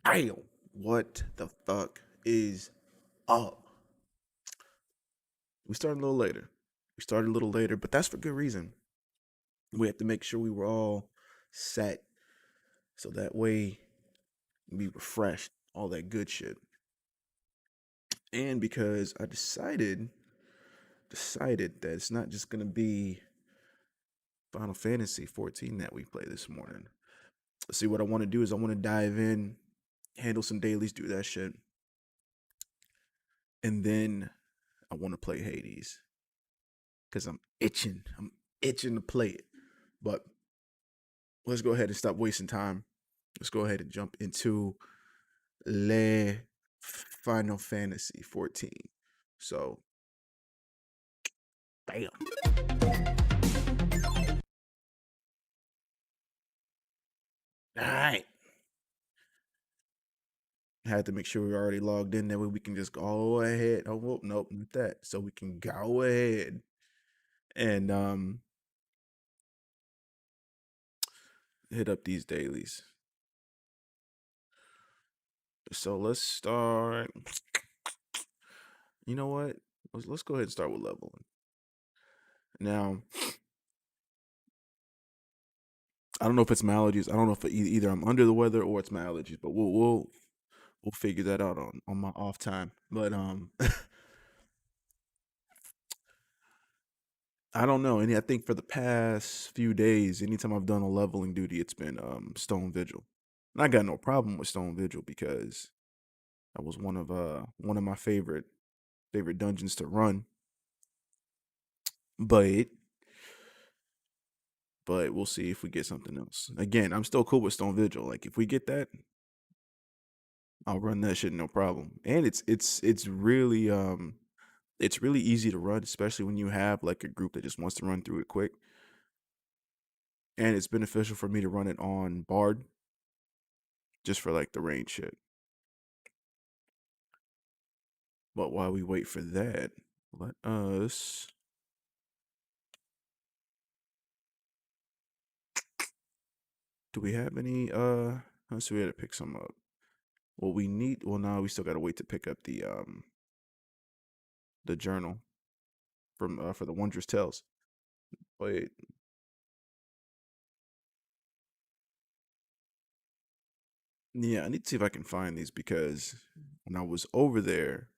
Damn, what the fuck is up? We started a little later. But that's for good reason. We have to make sure we were all set so that way we refreshed, all that good shit. And because I decided that it's not just gonna be Final Fantasy 14 that we play this morning. See, what I want to do is I want to dive in, handle some dailies, do that shit, and then I want to play Hades because I'm itching. I'm itching to play it. But let's go ahead and stop wasting time. Let's go ahead and jump into Le Final Fantasy 14. So, bam. All right. Had to make sure we are already logged in. That way we can just go ahead. Oh, well, nope, not that. So we can go ahead and hit up these dailies. So let's start. You know what? Let's go ahead and start with leveling. Now, I don't know if it's my allergies. I don't know if either I'm under the weather or it's my allergies, but we'll figure that out on my off time. But I don't know. And I think for the past few days, anytime I've done a leveling duty, it's been Stone Vigil. And I got no problem with Stone Vigil because that was one of my favorite dungeons to run. But we'll see if we get something else. Again, I'm still cool with Stone Vigil. Like if we get that, I'll run that shit no problem. And it's really easy to run, especially when you have like a group that just wants to run through it quick. And it's beneficial for me to run it on Bard just for like the range shit. But while we wait for that, let us do we have any let's see, we had to pick some up. Well, now we still gotta wait to pick up the journal from for the Wondrous Tales. Wait. Yeah, I need to see if I can find these because when I was over there,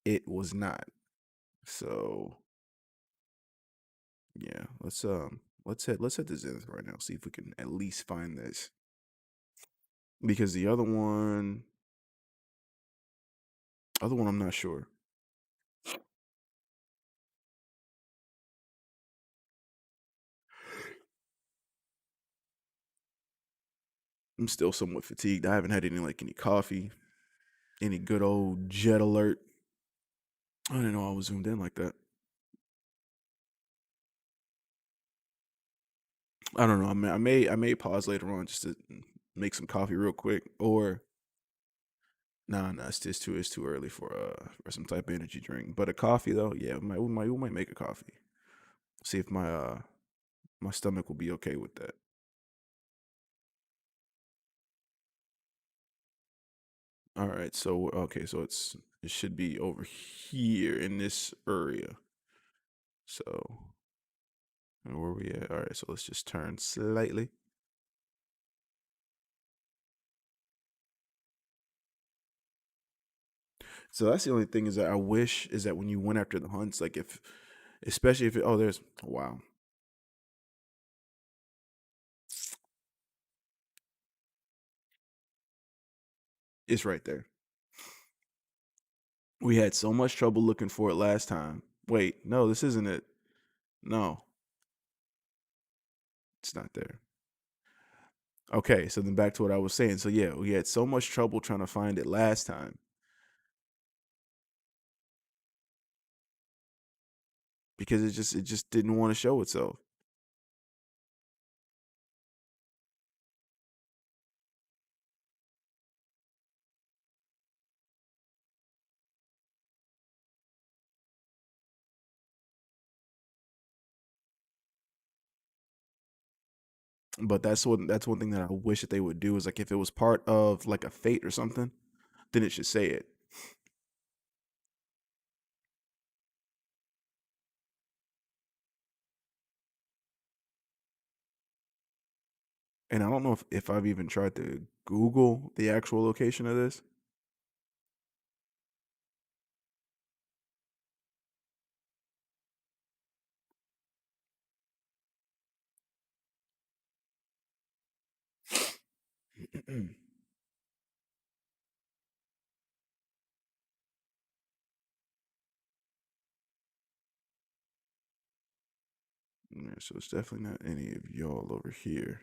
it was not. So yeah, let's hit the Zenith right now. See if we can at least find this. Because the other one I'm not sure. I'm still somewhat fatigued. I haven't had any coffee, any good old jet alert. I didn't know I was zoomed in like that. I don't know. I may pause later on just to make some coffee real quick. Or nah, it's too early for some type of energy drink. But a coffee though, yeah, we might make a coffee. See if my stomach will be okay with that. All right, so okay, so it should be over here in this area. So where we at? All right, so let's just turn slightly. So that's the only thing is that I wish is that when you went after the hunts, like if, especially if there's wow, it's right there. We had so much trouble looking for it last time. Wait, no, this isn't it. No, it's not there. Okay, so then back to what I was saying. So yeah, we had so much trouble trying to find it last time because it just didn't want to show itself. But that's one thing that I wish that they would do is like if it was part of like a fate or something, then it should say it. And I don't know if I've even tried to Google the actual location of this. Yeah, so it's definitely not any of y'all over here.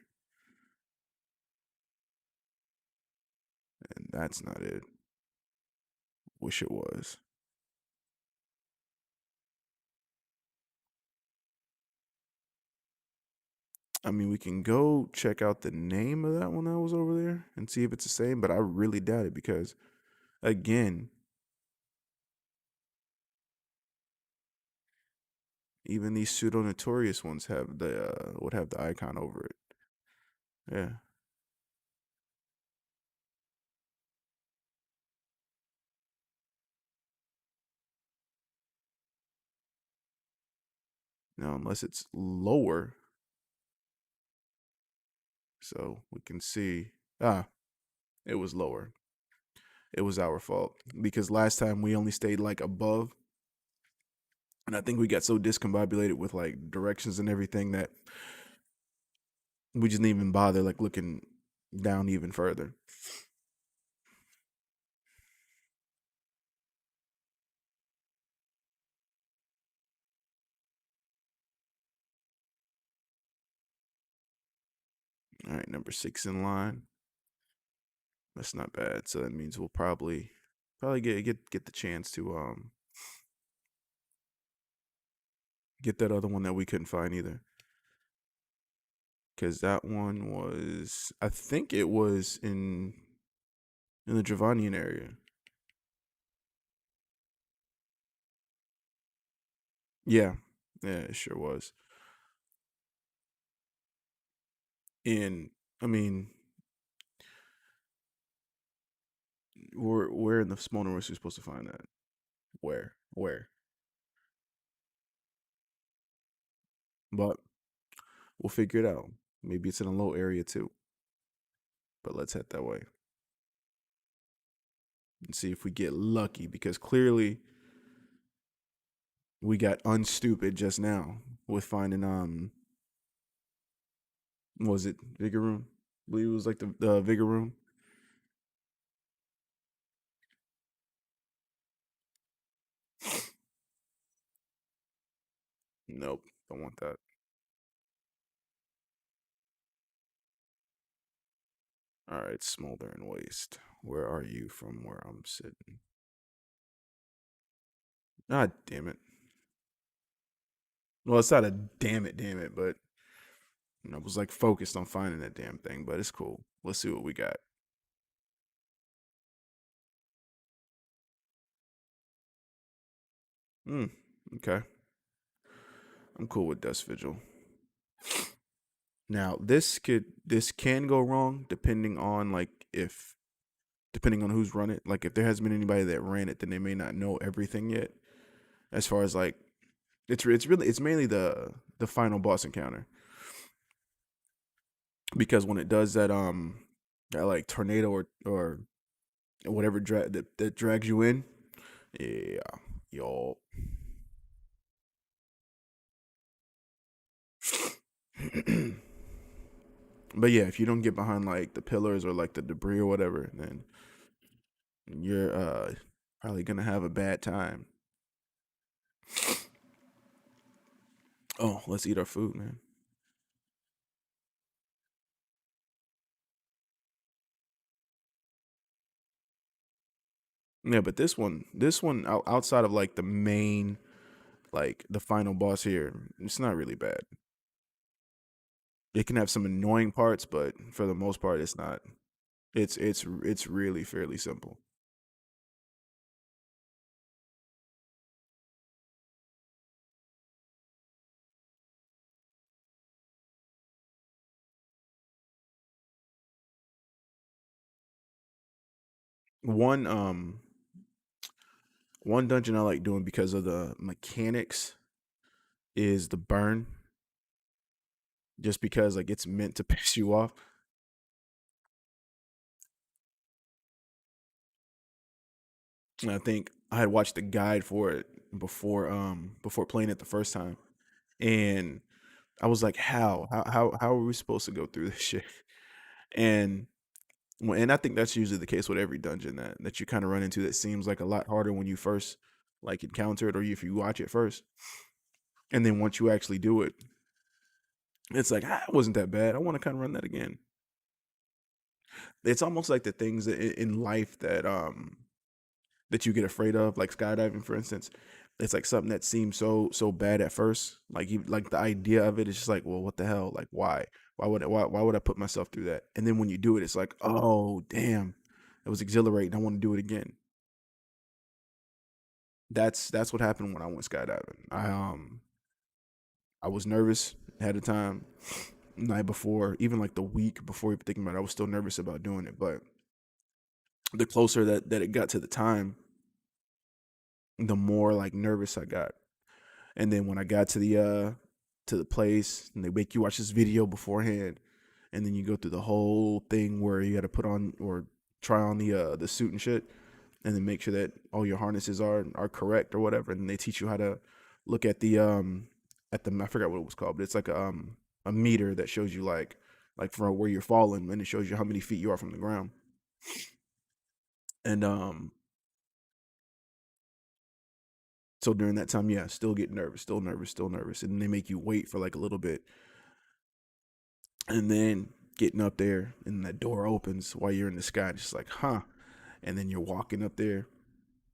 And that's not it. Wish it was. I mean, we can go check out the name of that one that was over there and see if it's the same, but I really doubt it because, again, even these pseudo notorious ones have the would have the icon over it. Yeah. Now, unless it's lower, so we can see. Ah, it was lower. It was our fault because last time we only stayed like above, and I think we got so discombobulated with like directions and everything that we just didn't even bother like looking down even further. All right, number 6 in line. That's not bad. So that means we'll probably get the chance to get that other one that we couldn't find either. Cause that one was I think it was in the Dravanian area. Yeah. Yeah, it sure was. And I mean, where in the small universe are we supposed to find that? Where? Where? But we'll figure it out. Maybe it's in a low area too. But let's head that way and see if we get lucky because clearly we got unstupid just now with finding was it Vigor Room? I believe it was like the Vigor Room. Nope, don't want that. All right, Smoldering Waste. Where are you from where I'm sitting? Ah, damn it. Well, it's not a damn it, but I was like focused on finding that damn thing, but it's cool. Let's see what we got. Hmm. Okay. I'm cool with Dust Vigil. Now, this can go wrong depending on like if depending on who's run it. Like if there hasn't been anybody that ran it, then they may not know everything yet. As far as like it's mainly the final boss encounter because when it does that like tornado or whatever that drags you in, yeah, yo. But yeah, if you don't get behind like the pillars or like the debris or whatever, then you're probably gonna have a bad time. Oh, let's eat our food, man. Yeah, but this one outside of like the main, like the final boss here, it's not really bad. It can have some annoying parts, but for the most part, it's not. It's really fairly simple. One one dungeon I like doing because of the mechanics is the burn, just because like it's meant to piss you off. And I think I had watched the guide for it before playing it the first time, and I was like, how are we supposed to go through this shit? And and I think that's usually the case with every dungeon that you kind of run into that seems like a lot harder when you first like encounter it, or if you watch it first, and then once you actually do it, it's like, it wasn't that bad. I want to kind of run that again. It's almost like the things in life that you get afraid of, like skydiving, for instance. It's like something that seems so bad at first. Like like the idea of it is just like, well, what the hell? Like, why? Why would I put myself through that? And then when you do it, it's like, oh damn, it was exhilarating. I want to do it again. That's what happened when I went skydiving. I was nervous ahead of time, night before, even like the week before even thinking about it, I was still nervous about doing it. But the closer that it got to the time, the more like nervous I got. And then when I got to the place and they make you watch this video beforehand, and then you go through the whole thing where you got to put on or try on the suit and shit, and then make sure that all your harnesses are correct or whatever. And they teach you how to look at the, I forgot what it was called, but it's like a meter that shows you like from where you're falling, and it shows you how many feet you are from the ground. And so during that time, yeah, still get nervous, still nervous, still nervous, and they make you wait for like a little bit, and then getting up there, and that door opens while you're in the sky, just like, huh. And then you're walking up there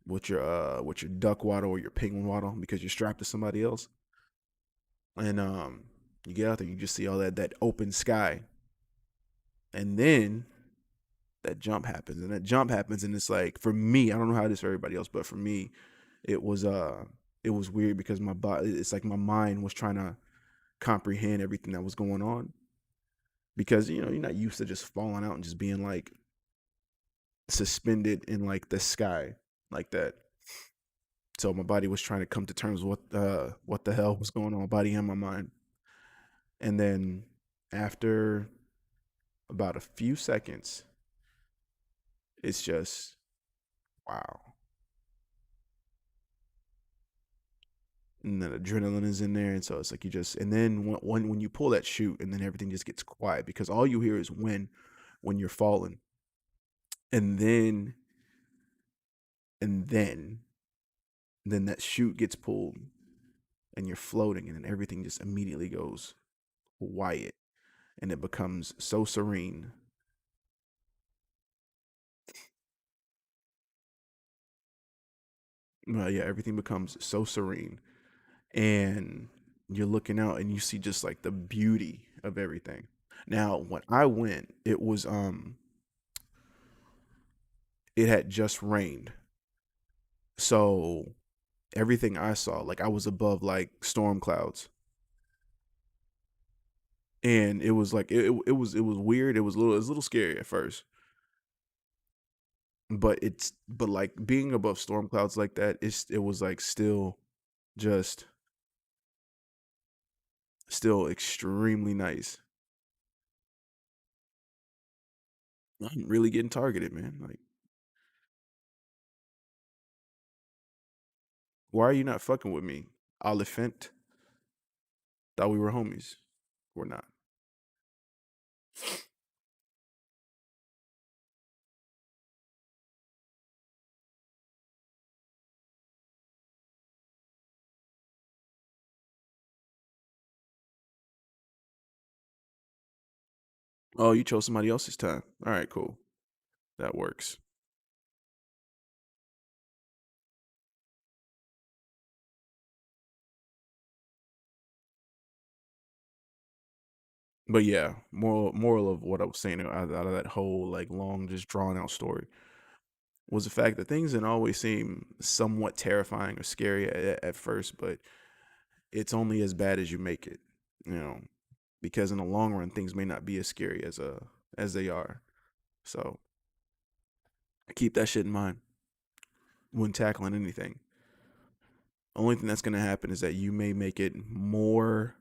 with your duck waddle or your penguin waddle because you're strapped to somebody else, and you get out there, you just see all that open sky, and then that jump happens, and that jump happens, and it's like, for me, I don't know how it is for everybody else, but for me, it was uh it was weird because my body, it's like my mind was trying to comprehend everything that was going on, because you're not used to just falling out and just being like suspended in like the sky like that. So my body was trying to come to terms with what the hell was going on, my body and my mind. And then after about a few seconds, it's just wow. And then adrenaline is in there, and so it's like you just, and then when you pull that chute, and then everything just gets quiet because all you hear is when you're falling, and and then then that chute gets pulled, and you're floating, and then everything just immediately goes quiet, and it becomes so serene. Yeah, everything becomes so serene, and you're looking out, and you see just like the beauty of everything. Now, when I went, it had just rained, so everything I saw, like I was above like storm clouds, and it was like it was weird. It was a little scary at first, but but like being above storm clouds like that, it was like just still extremely nice. I'm really getting targeted, man. Like, why are you not fucking with me? Oliphant. Thought we were homies. We're not. Oh, you chose somebody else's time. All right, cool. That works. But yeah, moral of what I was saying out of that whole like long, just drawn out story was the fact that things didn't always seem somewhat terrifying or scary at first, but it's only as bad as you make it, you know, because in the long run, things may not be as scary as they are. So Keep that shit in mind when tackling anything. Only thing that's gonna happen is that you may make it more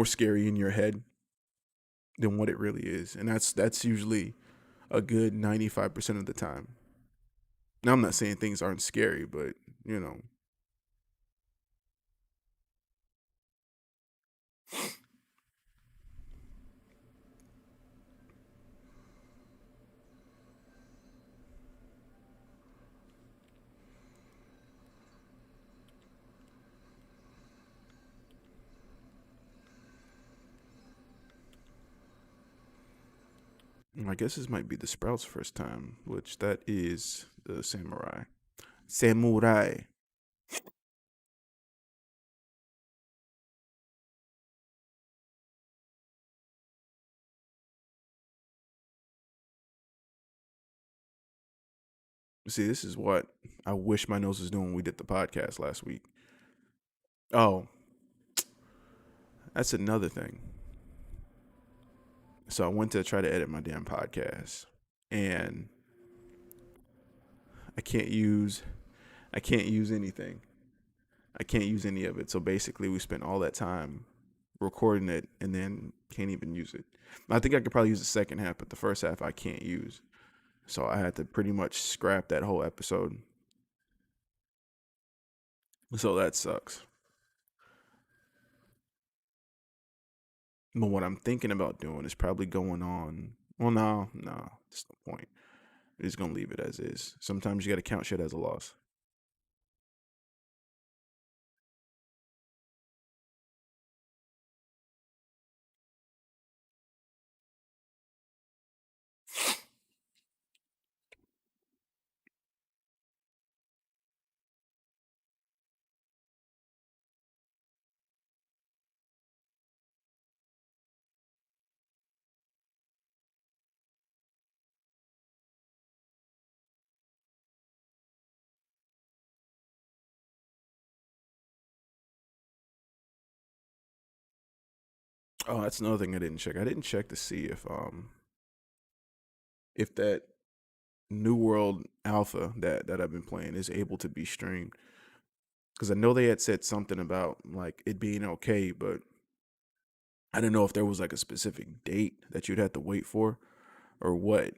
scary in your head than what it really is, and that's usually a good 95% of the time. Now I'm not saying things aren't scary, but you know, I guess this might be the Sprouts' first time, which that is the samurai. Samurai. See, this is what I wish my nose was doing when we did the podcast last week. Oh, that's another thing. So I went to try to edit my damn podcast, and I can't use I can't use anything. I can't use any of it. So basically, we spent all that time recording it and then can't even use it. I think I could probably use the second half, but the first half I can't use. So I had to pretty much scrap that whole episode. So that sucks. But what I'm thinking about doing is probably going on. Well, no, there's no point. We're just gonna leave it as is. Sometimes you gotta count shit as a loss. Oh, that's another thing I didn't check. I didn't check to see if that New World Alpha that I've been playing is able to be streamed. Because I know they had said something about like it being okay, but I didn't know if there was like a specific date that you'd have to wait for or what.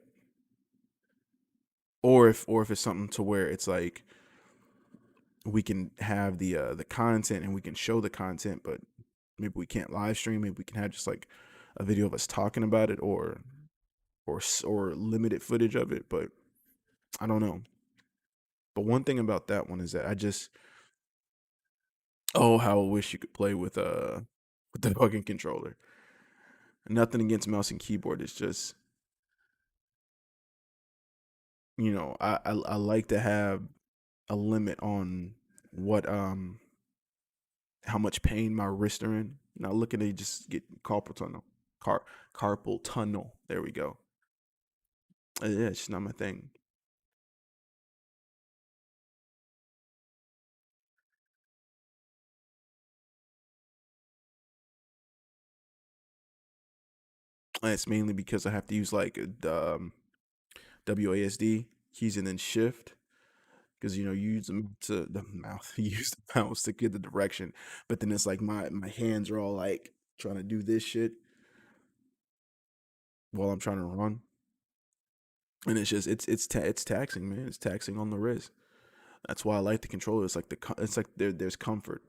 Or if it's something to where it's like we can have the content and we can show the content, but maybe we can't live stream. Maybe we can have just like a video of us talking about it, or limited footage of it. But I don't know. But one thing about that one is that I just oh how I wish you could play with the fucking controller. Nothing against mouse and keyboard. It's just I like to have a limit on what how much pain my wrists are in. Not looking to just get carpal tunnel, car carpal tunnel. There we go. Yeah, it's just not my thing. And it's mainly because I have to use like the WASD keys and then shift because you use them to the mouth, you use the mouse to get the direction, but then it's like my hands are all like trying to do this shit while I'm trying to run, and it's just it's taxing, man. It's taxing on the wrist. That's why I like the controller. It's like it's like there's comfort.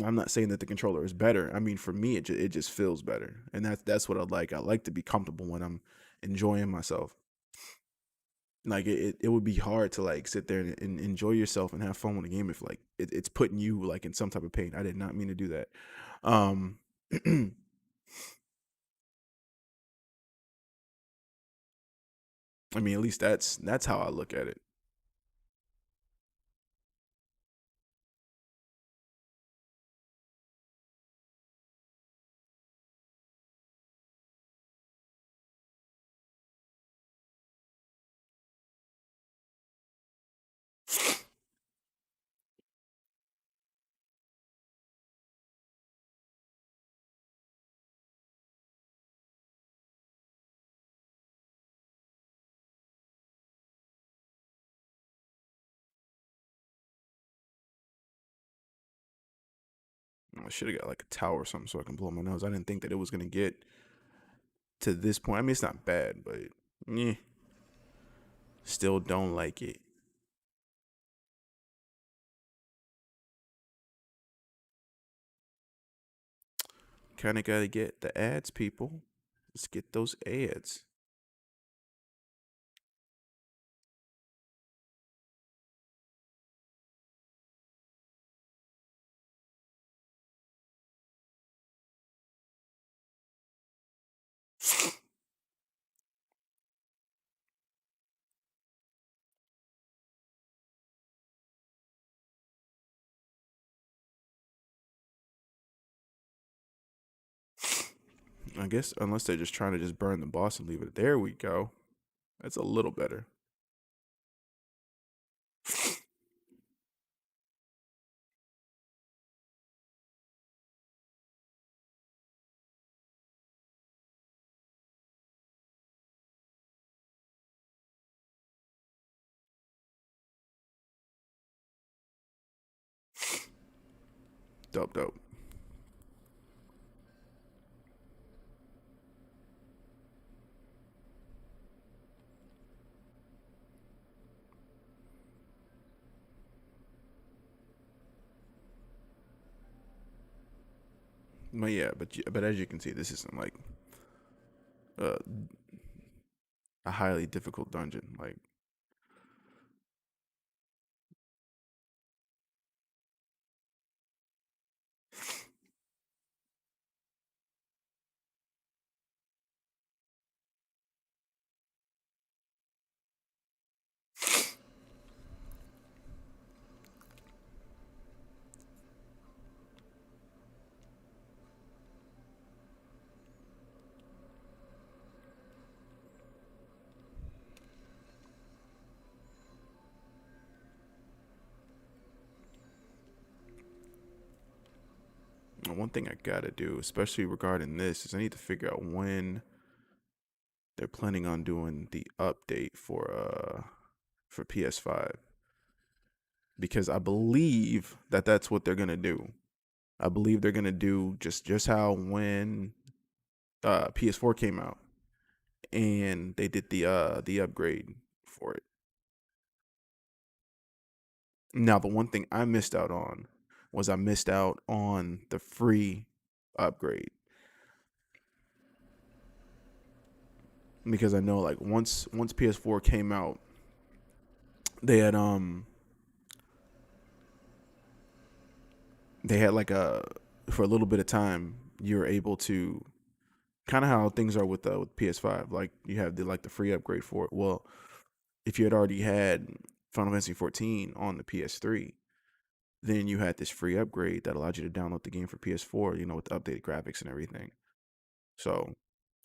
I'm not saying that the controller is better. I mean, for me, it just feels better, and that's what I like. I like to be comfortable when I'm enjoying myself. Like it would be hard to like sit there and enjoy yourself and have fun with a game if like it's putting you like in some type of pain. I did not mean to do that. Um, I mean, at least that's how I look at it. I should have got like a towel or something so I can blow my nose. I didn't think that it was gonna get to this point. I mean, it's not bad, but yeah, still don't like it. Kind of gotta get the ads, people. Let's get those ads. I guess unless they're just trying to just burn the boss and leave it. There we go. That's a little better. Dope, dope. But yeah, but as you can see, this isn't like uh, a highly difficult dungeon. Like, one thing I gotta do, especially regarding this, is I need to figure out when they're planning on doing the update for PS5 because I believe that that's what they're gonna do. I believe they're gonna do just how when PS4 came out and they did the upgrade for it. Now, the one thing I missed out on was I missed out on the free upgrade because I know like once PS4 came out, they had they had like a for a little bit of time you're able to kind of how things are with PS5, like you have the free upgrade for it. Well, if you had already had Final Fantasy 14 on the PS3, then you had this free upgrade that allowed you to download the game for PS4, with the updated graphics and everything. So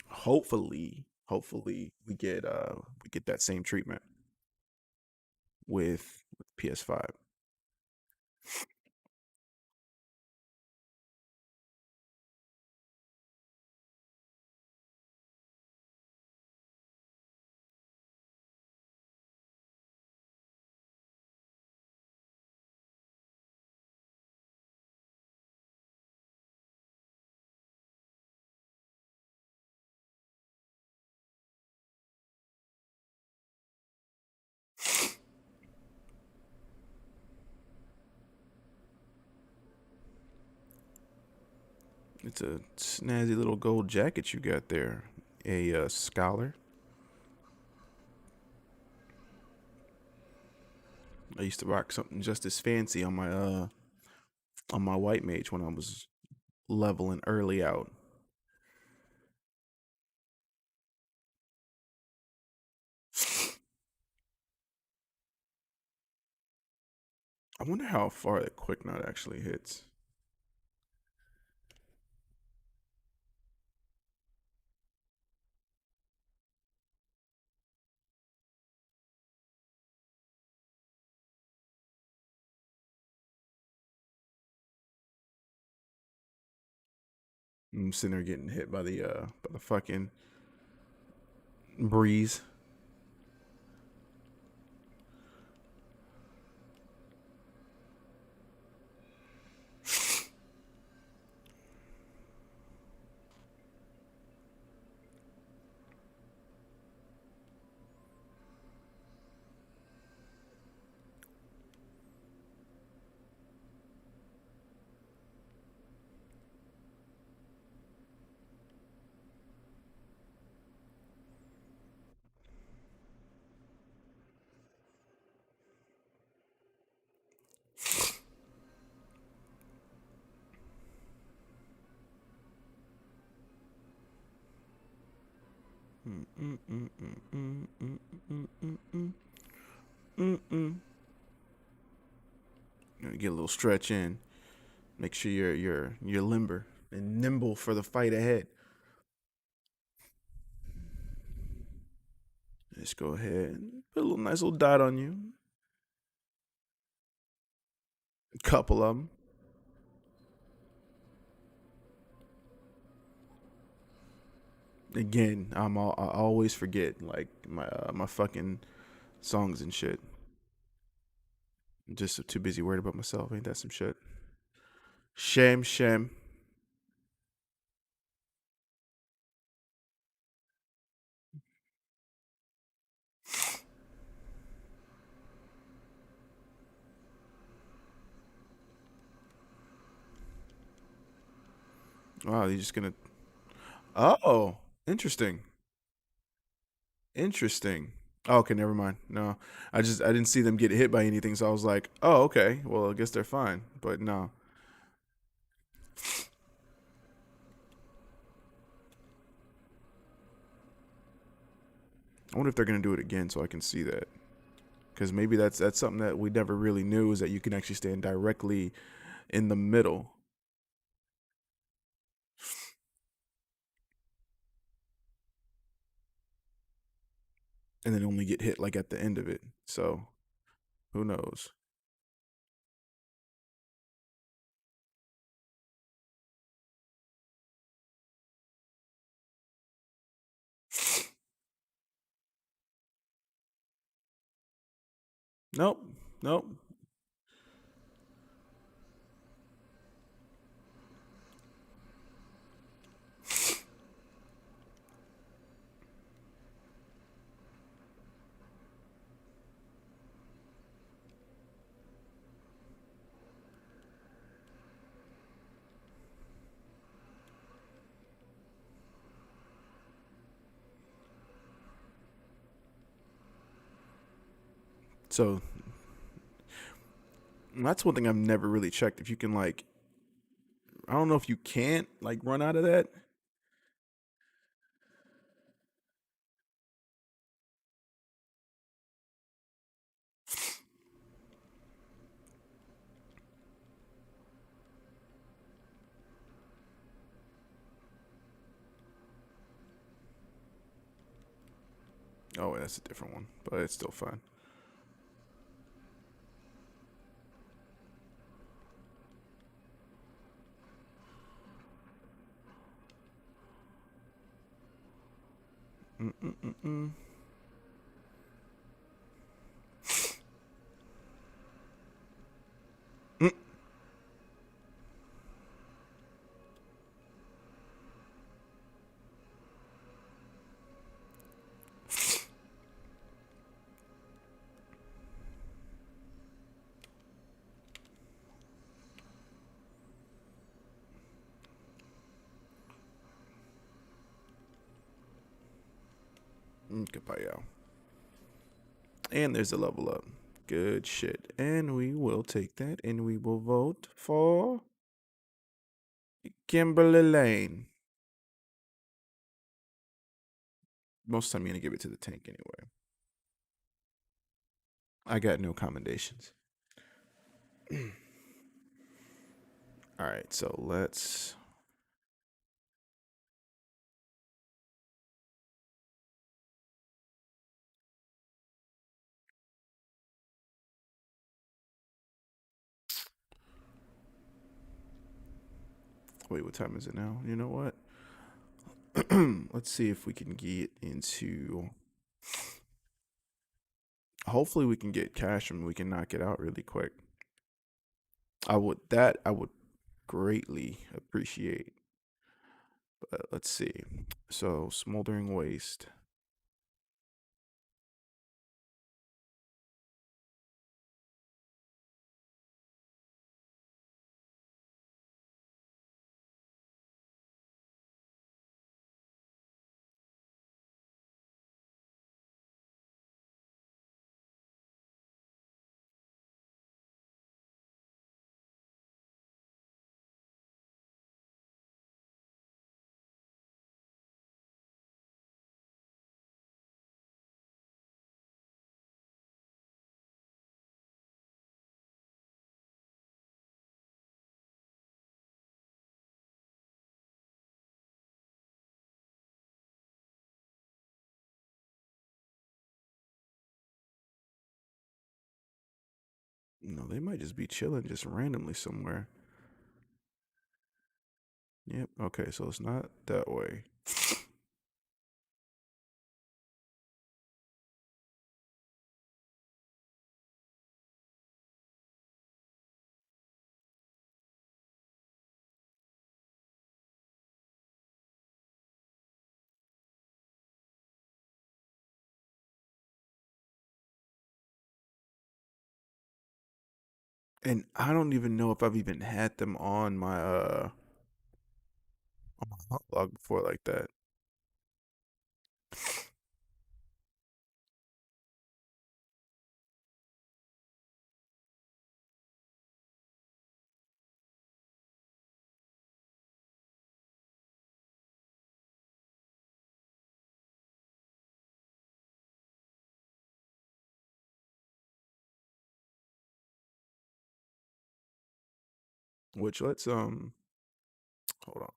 hopefully we get that same treatment with PS5. It's a snazzy little gold jacket you got there. A scholar. I used to rock something just as fancy on my white mage when I was leveling early out. I wonder how far that quick knot actually hits. I'm sitting there getting hit by the fucking breeze. Mm, mm, mm, mm, mm, mm, mm, mm, mm, mm, mm. Get a little stretch in. Make sure you're limber and nimble for the fight ahead. Let's go ahead and put a little nice little dot on you. A couple of them. Again, I always forget like my fucking songs and shit. I'm just too busy worried about myself. Ain't that some shit? Shame, shame. Wow, you're just gonna. Oh, interesting. Interesting. Oh, okay, never mind. No, I didn't see them get hit by anything, so I was like, oh, okay. Well, I guess they're fine. But no, I wonder if they're gonna do it again so I can see that. Because maybe that's something that we never really knew is that you can actually stand directly in the middle and then only get hit like at the end of it. So who knows? Nope, nope. So that's one thing I've never really checked. If you can like, I don't know if you can't like run out of that. Oh, that's a different one, but it's still fine. Mm-mm-mm-mm. Mm. Goodbye, y'all. And there's a level up. Good shit. And we will take that and we will vote for Kimberly Lane. Most of the time, you're going to give it to the tank anyway. I got no commendations. All right, so let's. Wait, what time is it now? You know what? Let's see if we can get into. Hopefully, we can get cash and we can knock it out really quick. I would greatly appreciate. But let's see. So, smoldering waste. No, they might just be chilling just randomly somewhere. Yep. Okay, so it's not that way. And I don't even know if I've even had them on my hot log before like that. Which let's hold on.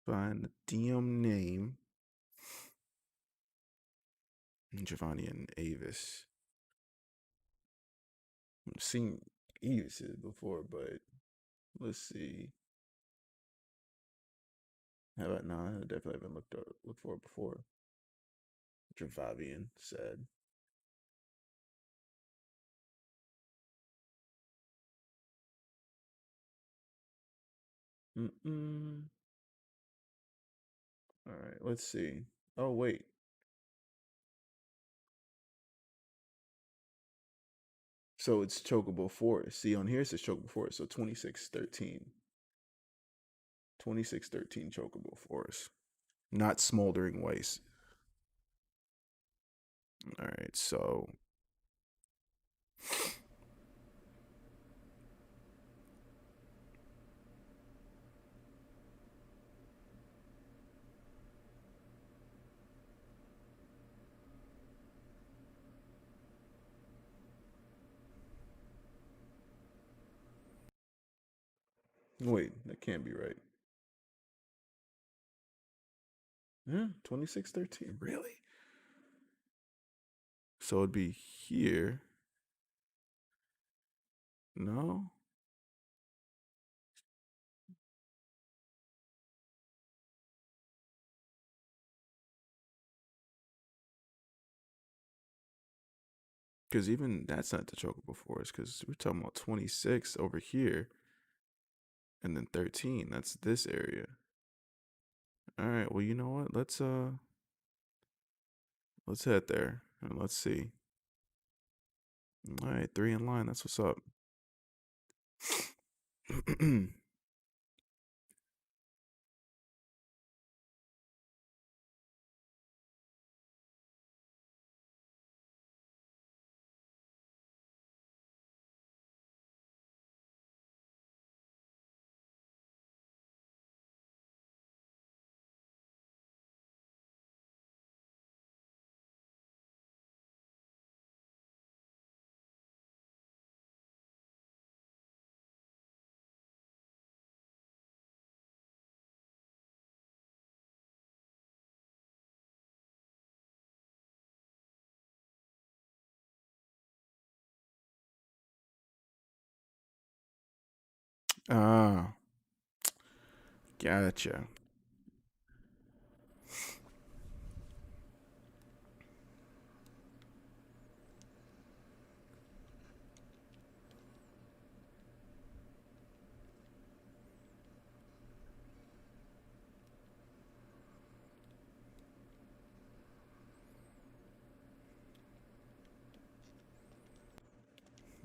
Find the DM name. Giovanni and Avis. I've seen Avis before, but let's see. Have I? No, I definitely haven't looked for it before. Javavian said. Mm-mm. All right, let's see. Oh wait. So it's Chocobo Forest. See on here it says Chocobo Forest. So 2613. 2613 Chocobo Forest. Not Smoldering Waste. All right, so wait, that can't be right. Yeah, 2613. Really? So it'd be here. No? Because even that's not the Chocobo Forest, because we're talking about 26 over here, and then 13. That's this area. All right, well, you know what? Let's head there and let's see. All right, three in line. That's what's up. Ah, gotcha.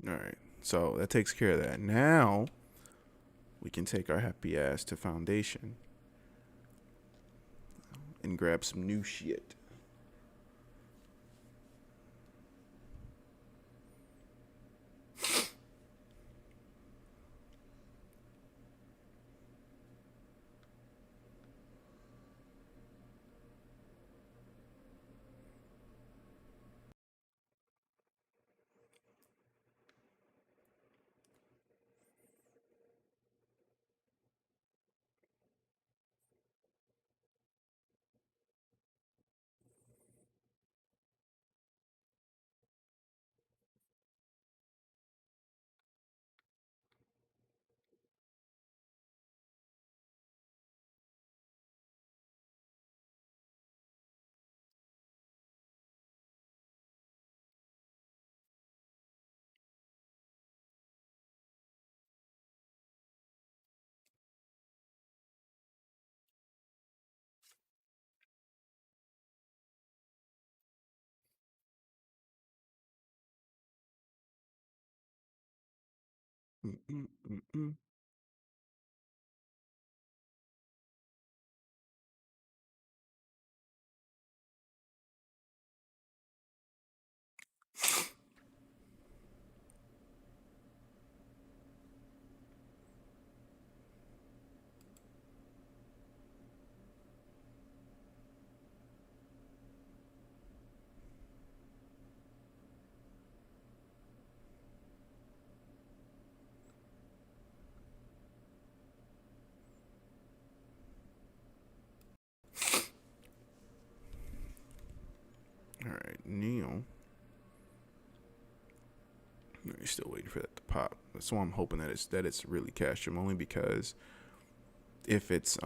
All right, so that takes care of that. Now we can take our happy ass to Foundation and grab some new shit. Mm-mm-mm-mm. All right, Neil. You're still waiting for that to pop. That's why I'm hoping that it's really Castrum, only because if it's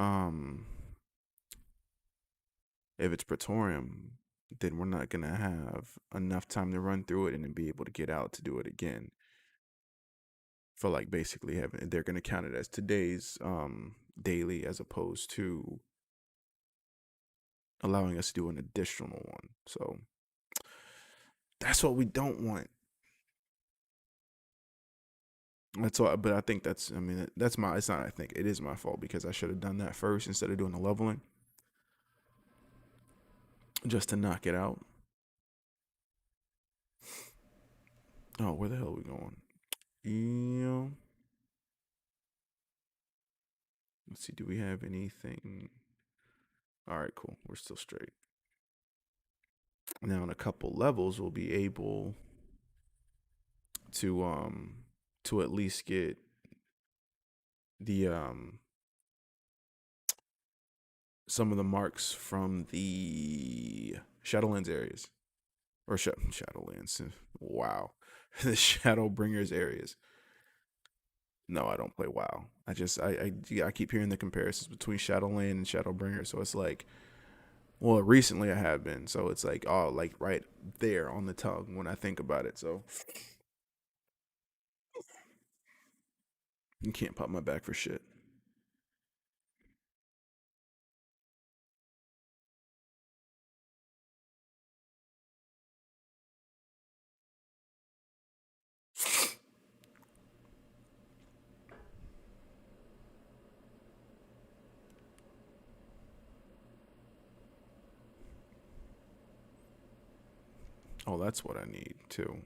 Praetorium, then we're not gonna have enough time to run through it and then be able to get out to do it again. For like basically having, they're gonna count it as today's daily as opposed to allowing us to do an additional one. So that's what we don't want. That's all, but I think that's. I mean, that's my. It's not. I think it is my fault because I should have done that first instead of doing the leveling, just to knock it out. Oh, where the hell are we going? Yeah. Let's see. Do we have anything? All right, cool. We're still straight. Now, in a couple levels, we'll be able to at least get the some of the marks from the Shadowlands areas or Shadowlands. Wow, the Shadowbringers areas. No, I don't play WoW. I keep hearing the comparisons between Shadowland and Shadowbringer, so it's like, well, recently I have been, so it's like, oh, like right there on the tongue when I think about it. So you can't pop my back for shit. Oh, that's what I need too.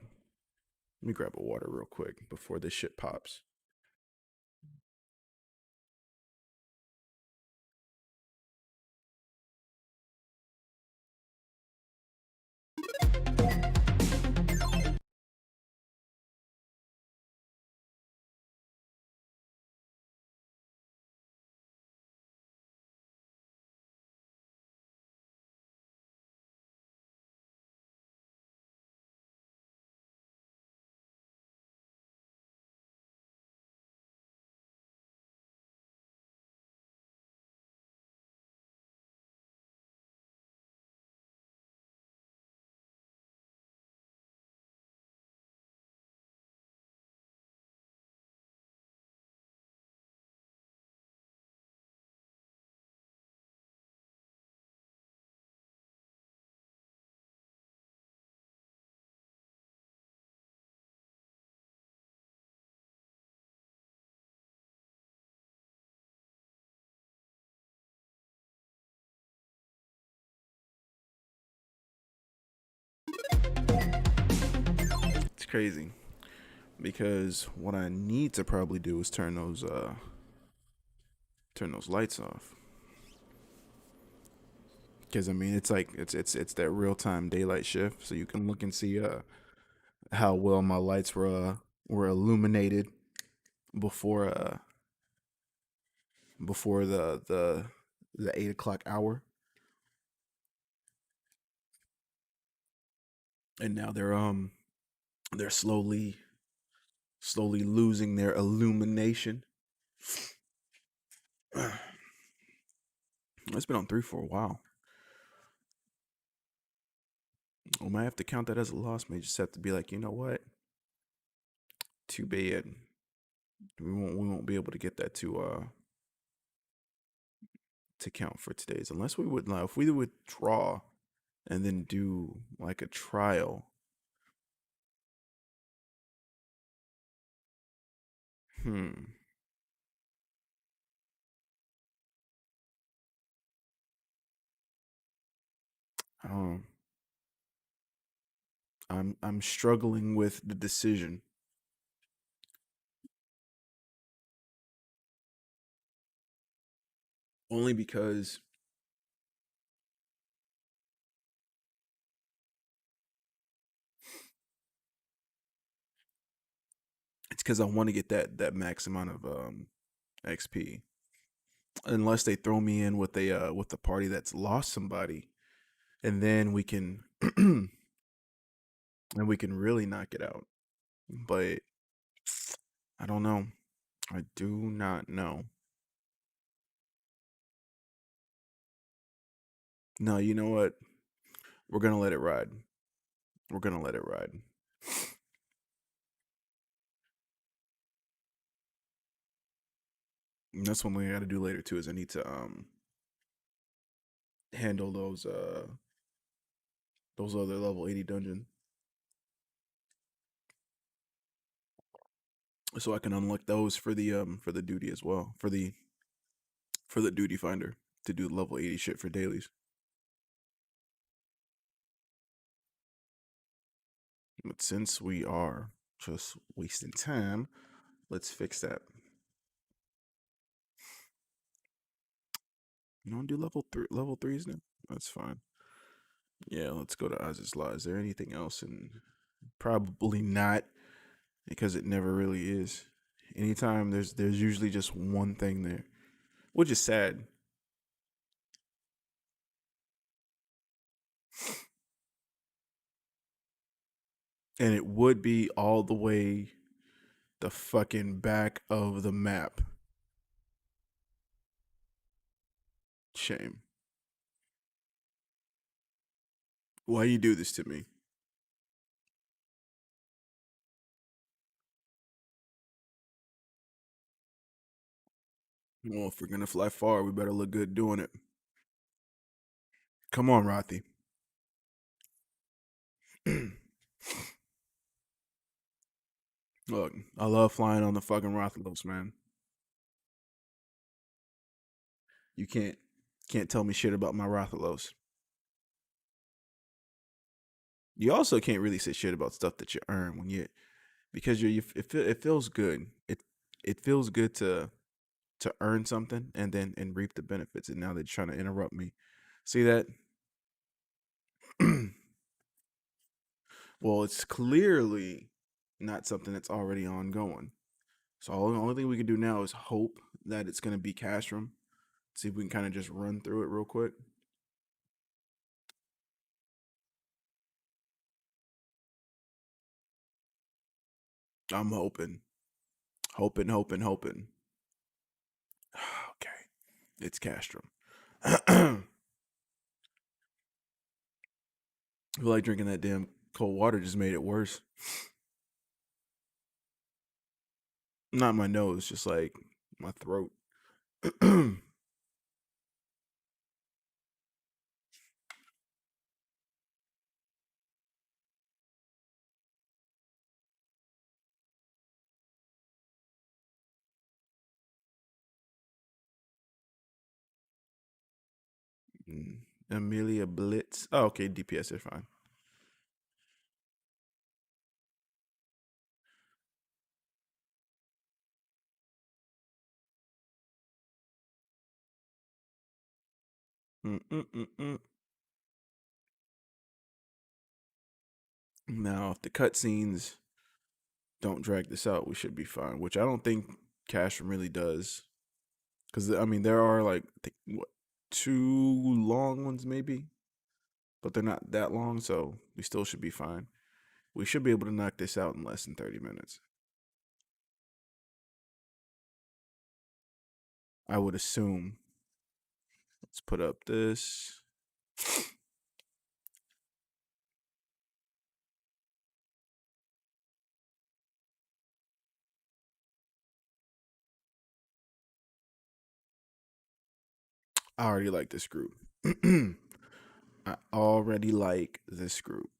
Let me grab a water real quick before this shit pops. It's crazy because what I need to probably do is turn those lights off. Because I mean, it's like it's that real time daylight shift, so you can look and see how well my lights were illuminated before before the 8 o'clock hour, and now they're slowly losing their illumination. It's been on three for a while. We might have to count that as a loss. May just have to be like, you know what? Too bad. We won't be able to get that to count for today's unless we would if we would draw and then do like a trial. Hmm. Um, I'm struggling with the decision only because it's because I want to get that max amount of XP. Unless they throw me in with the party that's lost somebody, and then we can and we can really knock it out. But I don't know. I do not know. No, you know what? We're gonna let it ride. We're gonna let it ride. And that's one thing I gotta do later too. Is I need to handle those other level 80 dungeons so I can unlock those for the duty as well for the duty finder to do level 80 shit for dailies. But since we are just wasting time, let's fix that. You don't do level threes now? That's fine. Yeah, let's go to Az's Law. Is there anything else? And probably not, because it never really is. Anytime there's usually just one thing there, which is sad. And it would be all the way the fucking back of the map. Shame. Why you do this to me? Well, if we're gonna fly far, we better look good doing it. Come on, Rothi. Look, I love flying on the fucking Rathalos, man. You can't tell me shit about my Rathalos. You also can't really say shit about stuff that you earn when you because it feels good. It feels good to earn something and then and reap the benefits. And now they're trying to interrupt me. See that? Well, it's clearly not something that's already ongoing. So the only thing we can do now is hope that it's gonna be Castrum. See if we can kind of just run through it real quick. I'm hoping. Okay, it's Castrum. I feel like drinking that damn cold water just made it worse. Not my nose, just like my throat. I Amelia Blitz. Oh, okay, DPS are fine. Mm-mm-mm-mm. Now, if the cutscenes don't drag this out, we should be fine. Which I don't think Cashroom really does, because I mean there are like what, two long ones maybe, but they're not that long, so we still should be fine. We should be able to knock this out in less than 30 minutes. I would assume. Let's put up this. I already like this group. I already like this group.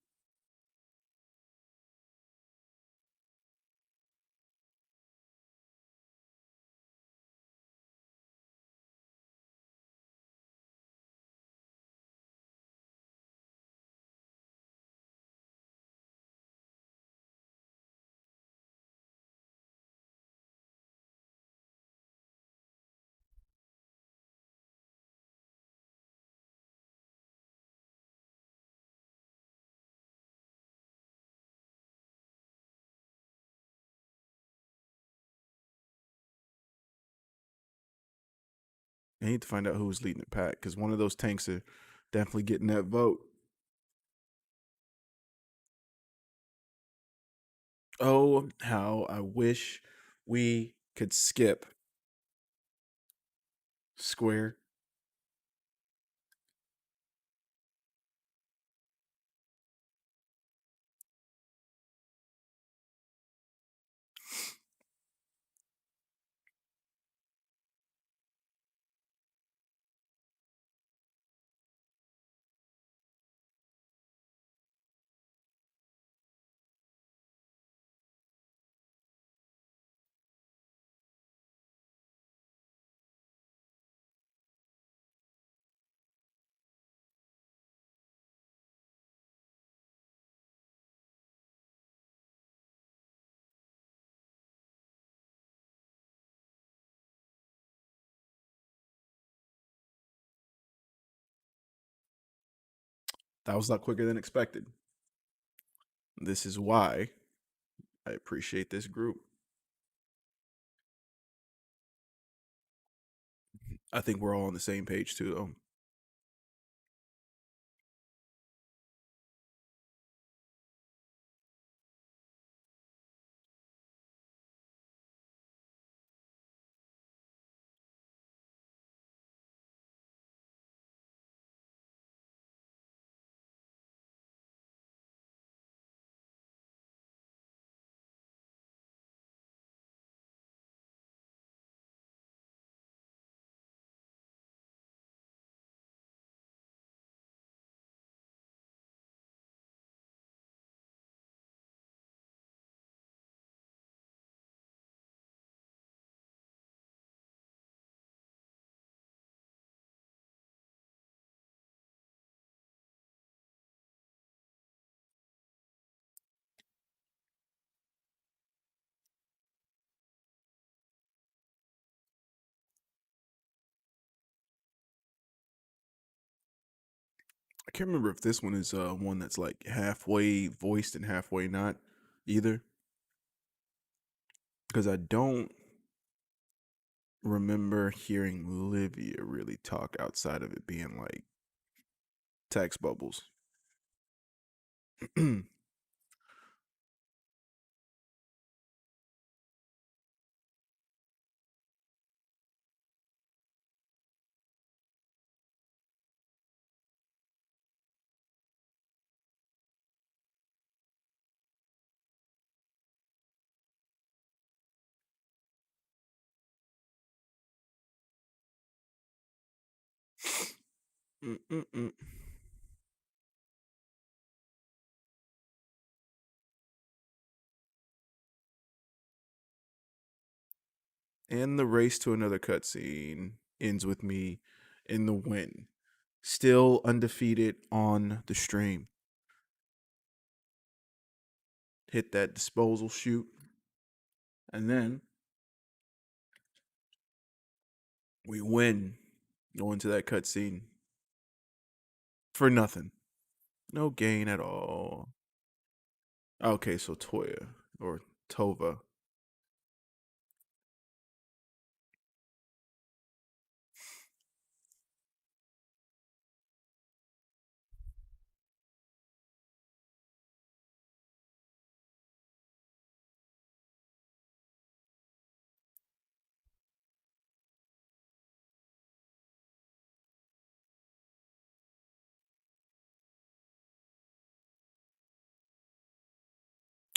I need to find out who's leading the pack because one of those tanks are definitely getting that vote. Oh, how I wish we could skip square. That was a lot quicker than expected. This is why I appreciate this group. I think we're all on the same page too, though. I can't remember if this one is one that's like halfway voiced and halfway not either. Because I don't remember hearing Livia really talk outside of it being like text bubbles. Mm-mm-mm. And the race to another cutscene ends with me in the win. Still undefeated on the stream. Hit that disposal shoot. And then we win. Go into that cutscene for nothing. No gain at all. Okay, so Toya or Tova.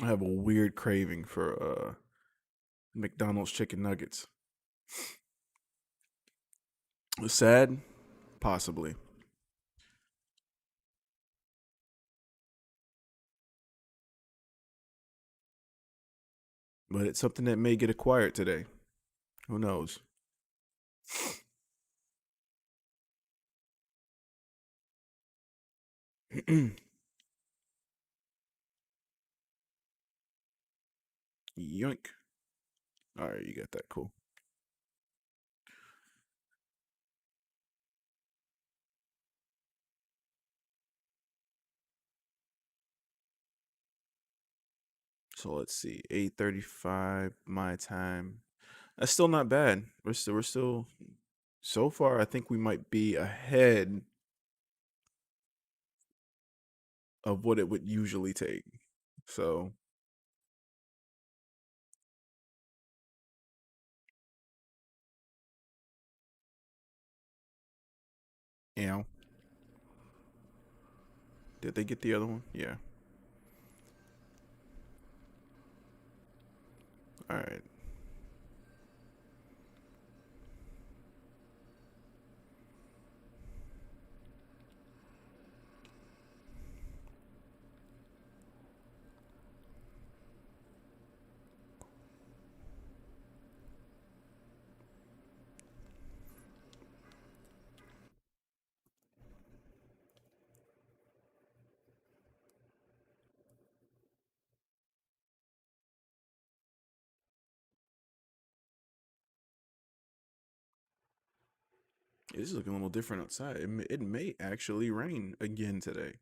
I have a weird craving for McDonald's chicken nuggets. Sad? Possibly. But it's something that may get acquired today. Who knows? Yoink. All right, you got that. Cool. So let's see. 8:35 my time. That's still not bad. We're still So far, I think we might be ahead of what it would usually take. So, you know, did they get the other one? Yeah. All right. It's looking a little different outside. It may actually rain again today.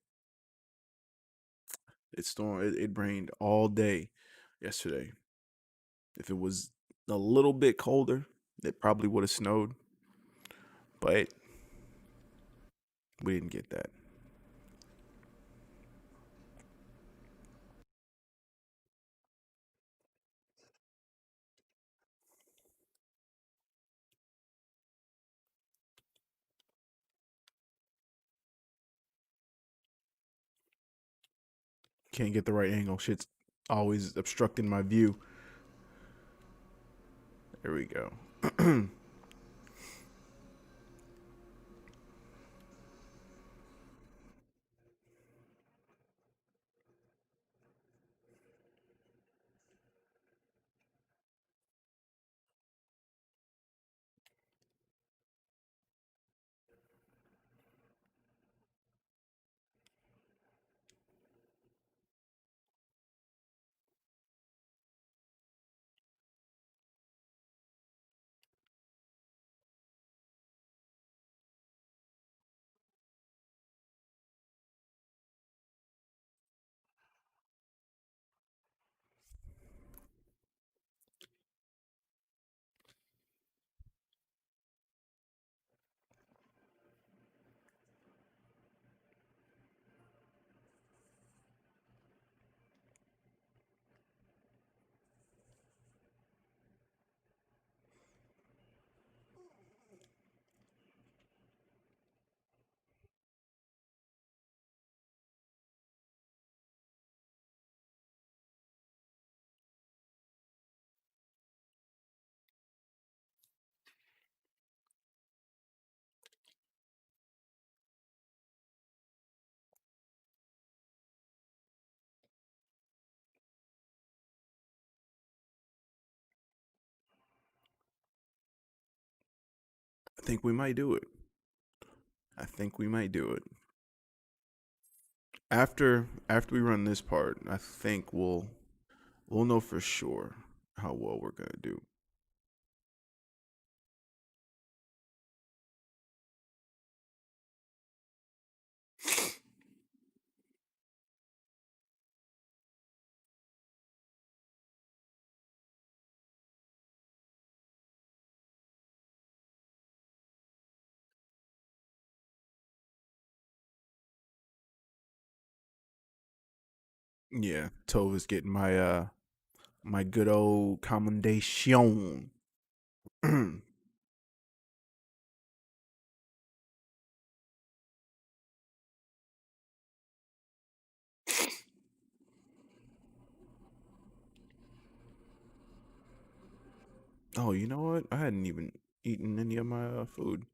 It rained all day yesterday. If it was a little bit colder, it probably would have snowed, but we didn't get that. Can't get the right angle. Shit's always obstructing my view. There we go. I think we might do it. I think we might do it. After we run this part, I think we'll know for sure how well we're gonna do. Yeah, Tova's getting my good old commendation. Oh, you know what? I hadn't even eaten any of my food.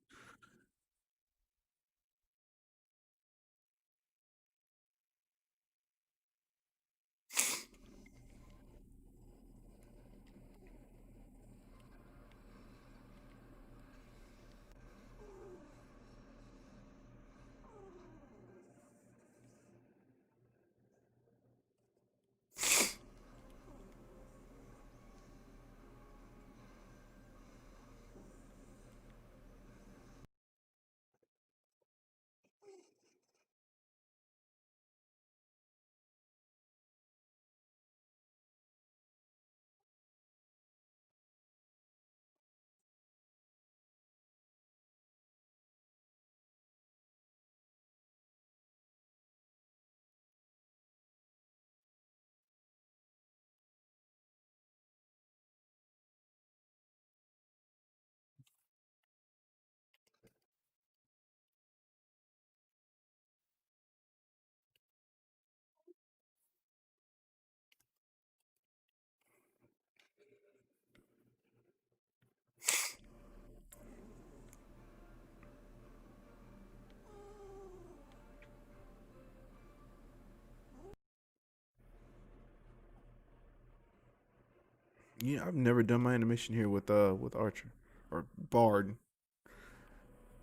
Yeah, I've never done my animation here with Archer or Bard.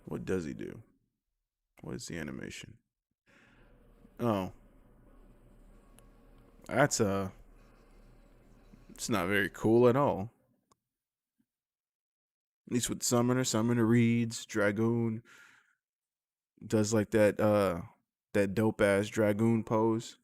What does he do? What is the animation? Oh, that's it's not very cool at all. At least with Summoner reads, Dragoon does like that dope ass Dragoon pose.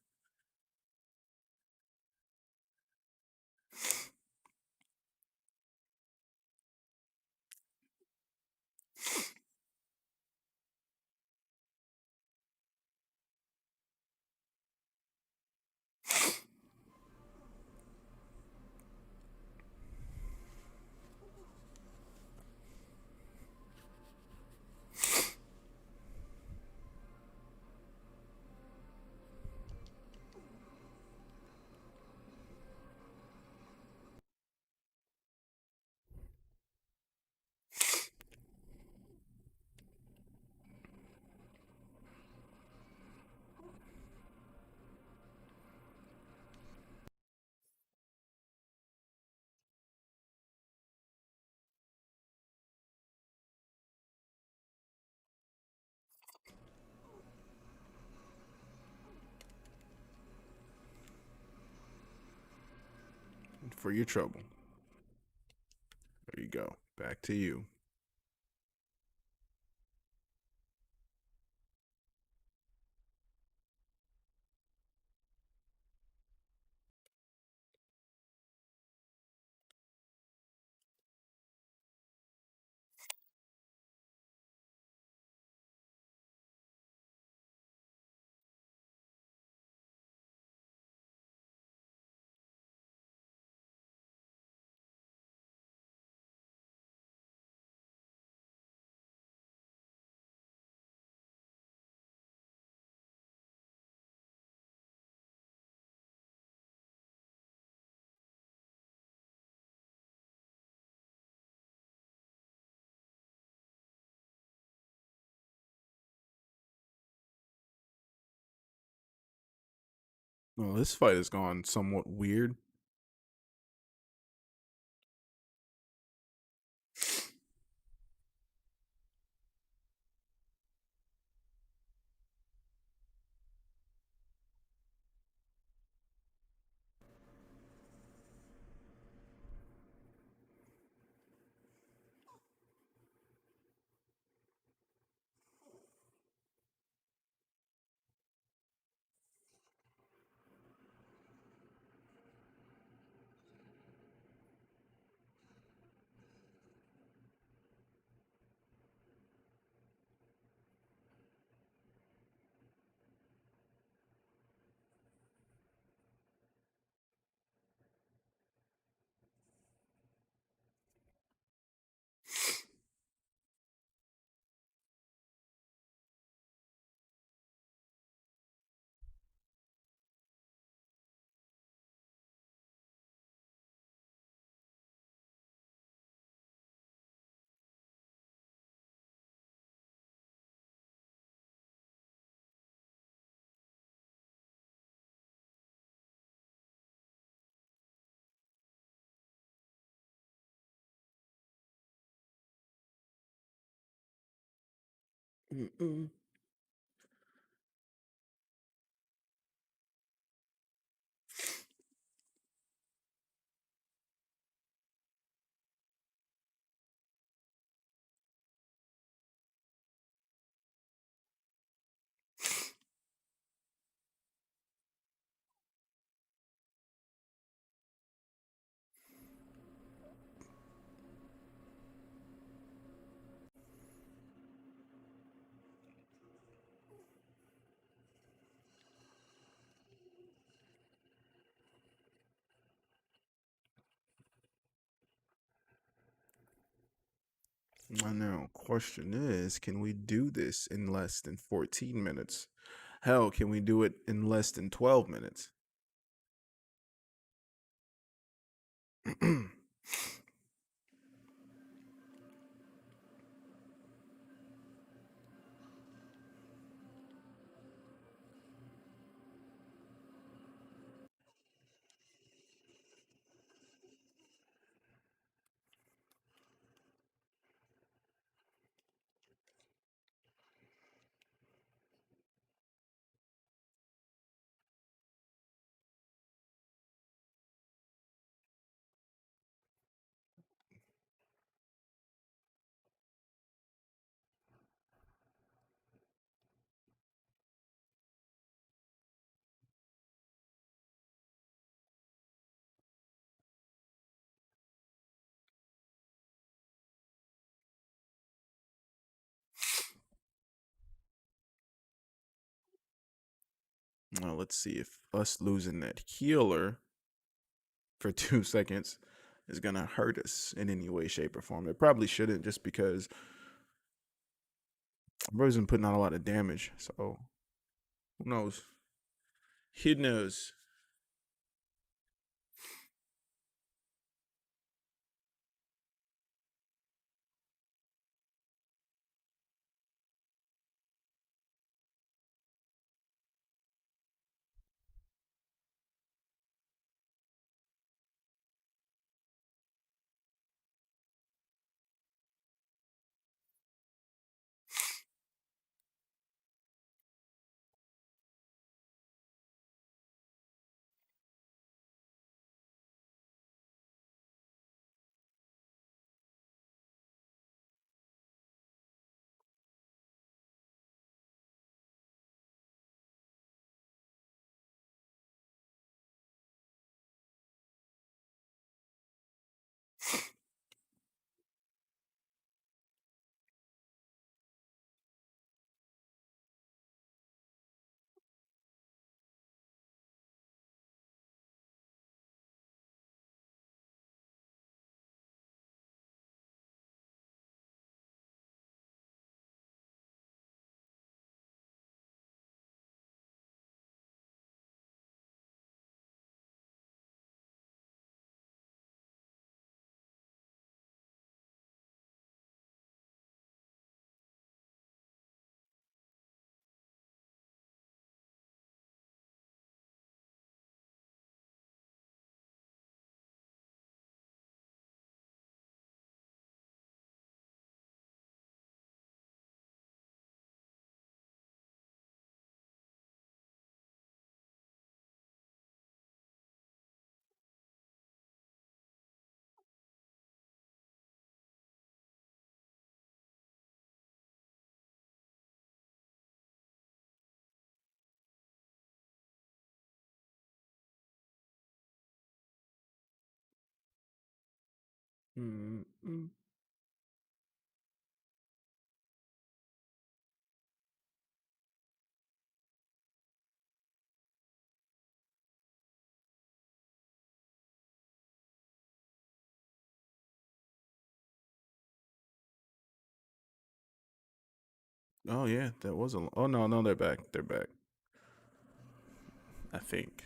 For your trouble. There you go. Back to you. Well, this fight has gone somewhat weird. Mm-mm. I know. Question is, can we do this in less than 14 minutes? Hell, can we do it in less than 12 minutes? Well, let's see if us losing that healer for 2 seconds is gonna hurt us in any way, shape, or form. It probably shouldn't, just because bro's been putting out a lot of damage. So who knows? Who knows? Mm-mm. Oh yeah, that was a. Oh no, no, they're back. They're back. I think.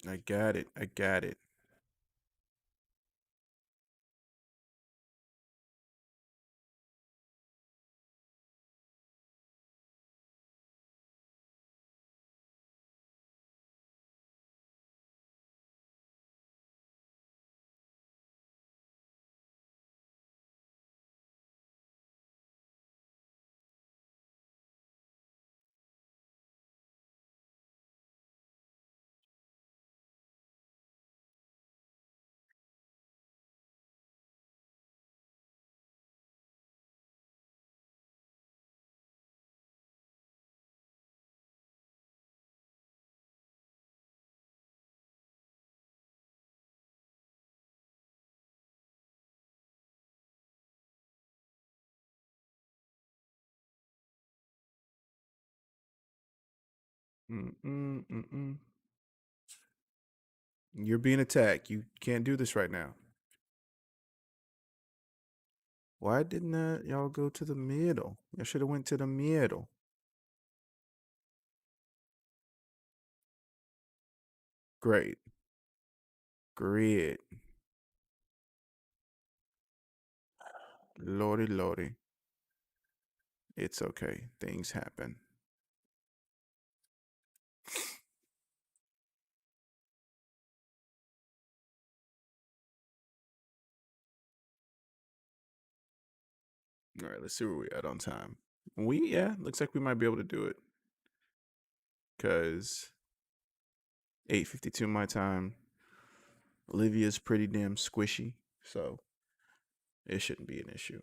I got it. I got it. Mm-mm, mm-mm. You're being attacked. You can't do this right now. Why didn't y'all go to the middle? Y'all should have went to the middle. Great. Great. Lordy, lordy. It's okay. Things happen. All right, let's see where we at on time. Yeah, looks like we might be able to do it. Cause 8:52 my time. Olivia's pretty damn squishy, so it shouldn't be an issue.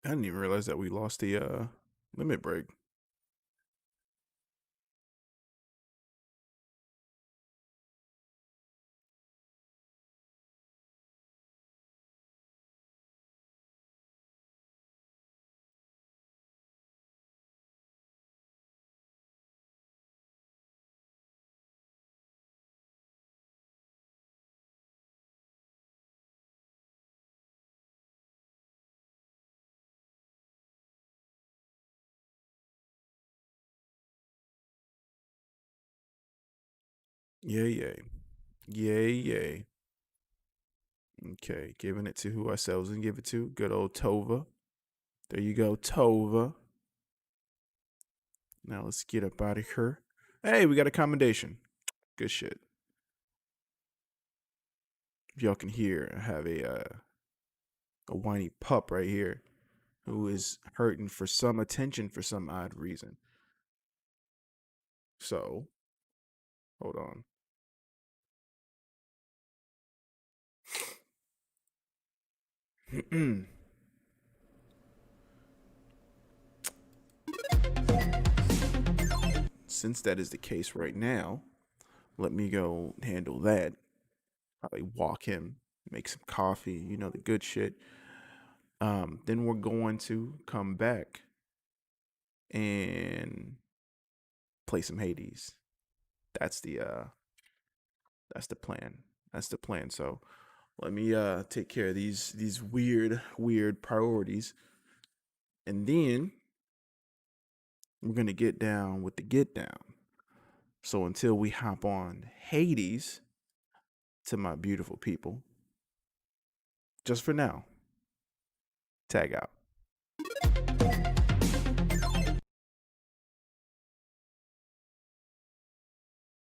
I didn't even realize that we lost the limit break. Yay, yay. Yay, yay. Okay, giving it to who ourselves and give it to. Good old Tova. There you go, Tova. Now let's get up out of here. Hey, we got a commendation. Good shit. If y'all can hear, I have a whiny pup right here who is hurting for some attention for some odd reason. So, hold on. Since that is the case right now, let me go handle that. Probably walk him, make some coffee, you know, the good shit. Then we're going to come back and play some Hades. That's the plan. That's the plan. So let me take care of these weird priorities. And then we're gonna get down with the get down. So until we hop on Hades to my beautiful people, just for now, tag out.